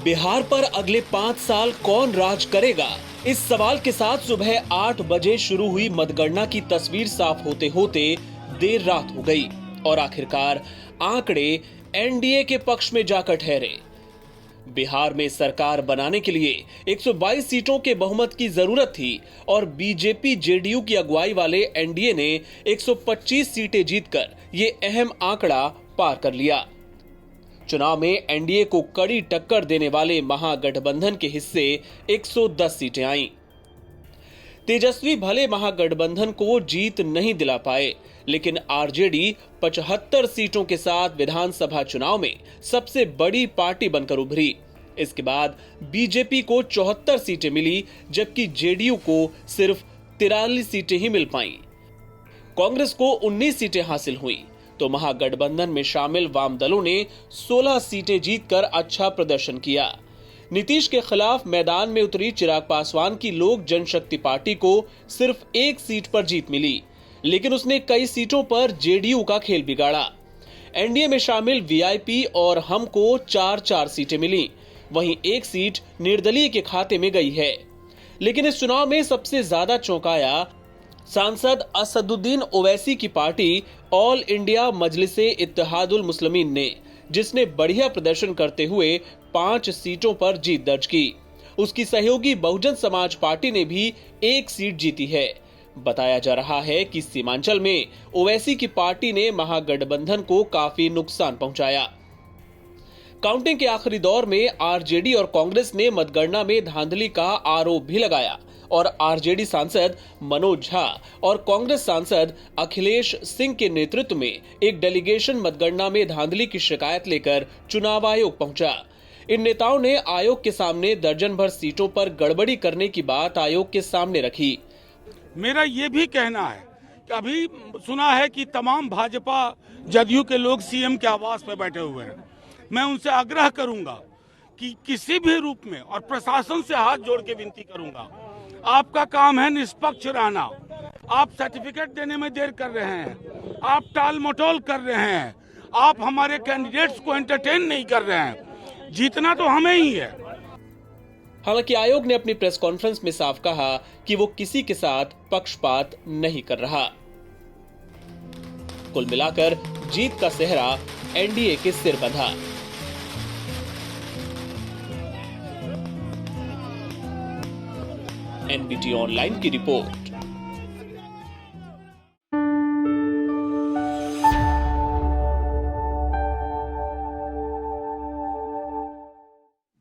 बिहार पर अगले 5 साल कौन राज करेगा? इस सवाल के साथ सुबह 8 बजे शुरू हुई मतगणना की तस्वीर साफ होते होते देर रात हो गई और आखिरकार आंकड़े एनडीए के पक्ष में जाकर ठहरे। बिहार में सरकार बनाने के लिए 122 सीटों के बहुमत की जरूरत थी और बीजेपी जेडीयू की अगुवाई वाले एनडीए ने 125 सीटें जीतकर ये अहम आंकड़ा पार कर लिया। चुनाव में एनडीए को कड़ी टक्कर देने वाले महागठबंधन के हिस्से 110 सीटें आईं। तेजस्वी भले महागठबंधन को जीत नहीं दिला पाए, लेकिन आरजेडी 75 सीटों के साथ विधानसभा चुनाव में सबसे बड़ी पार्टी बनकर उभरी। इसके बाद बीजेपी को 74 सीटें मिली, जबकि जेडीयू को सिर्फ 43 सीटें ही मिल पाईं। कांग्रेस को 19 सीटें हासिल हुई, तो महागठबंधन में शामिल वाम दलों ने 16 सीटें जीतकर अच्छा प्रदर्शन किया। नीतीश के खिलाफ मैदान में उतरी चिराग पासवान की लोक जनशक्ति पार्टी को सिर्फ 1 सीट पर जीत मिली, लेकिन उसने कई सीटों पर जेडीयू का खेल बिगाड़ा। एनडीए में शामिल वीआईपी और हम को 4-4 सीटें मिली, वहीं 1 सीट निर्दलीय के खाते में गई है। लेकिन इस चुनाव में सबसे ज्यादा चौंकाया सांसद असदुद्दीन ओवैसी की पार्टी ऑल इंडिया मजलिसे इत्तेहादुल मुस्लिमीन ने, जिसने बढ़िया प्रदर्शन करते हुए 5 सीटों पर जीत दर्ज की। उसकी सहयोगी बहुजन समाज पार्टी ने भी 1 सीट जीती है। बताया जा रहा है कि सीमांचल में ओवैसी की पार्टी ने महागठबंधन को काफी नुकसान पहुंचाया। काउंटिंग के आखिरी दौर में आरजेडी और कांग्रेस ने मतगणना में धांधली का आरोप भी लगाया और आरजेडी सांसद मनोज झा और कांग्रेस सांसद अखिलेश सिंह के नेतृत्व में एक डेलीगेशन मतगणना में धांधली की शिकायत लेकर चुनाव आयोग पहुंचा। इन नेताओं ने आयोग के सामने दर्जन भर सीटों पर गड़बड़ी करने की बात आयोग के सामने रखी। मेरा ये भी कहना है कि अभी सुना है कि तमाम भाजपा जदयू के लोग सीएम के आवास पर बैठे हुए हैं। मैं उनसे आग्रह करूंगा कि किसी भी रूप में, और प्रशासन से हाथ जोड़ के विनती करूंगा, आपका काम है निष्पक्ष रहना। आप सर्टिफिकेट देने में देर कर रहे हैं, आप टाल मटोल कर रहे हैं, आप हमारे कैंडिडेट्स को एंटरटेन नहीं कर रहे हैं। जीतना तो हमें ही है। हालांकि आयोग ने अपनी प्रेस कॉन्फ्रेंस में साफ कहा कि वो किसी के साथ पक्षपात नहीं कर रहा। कुल मिलाकर जीत का सेहरा एनडीए के सिर बंधा। एनबीटी ऑनलाइन की रिपोर्ट।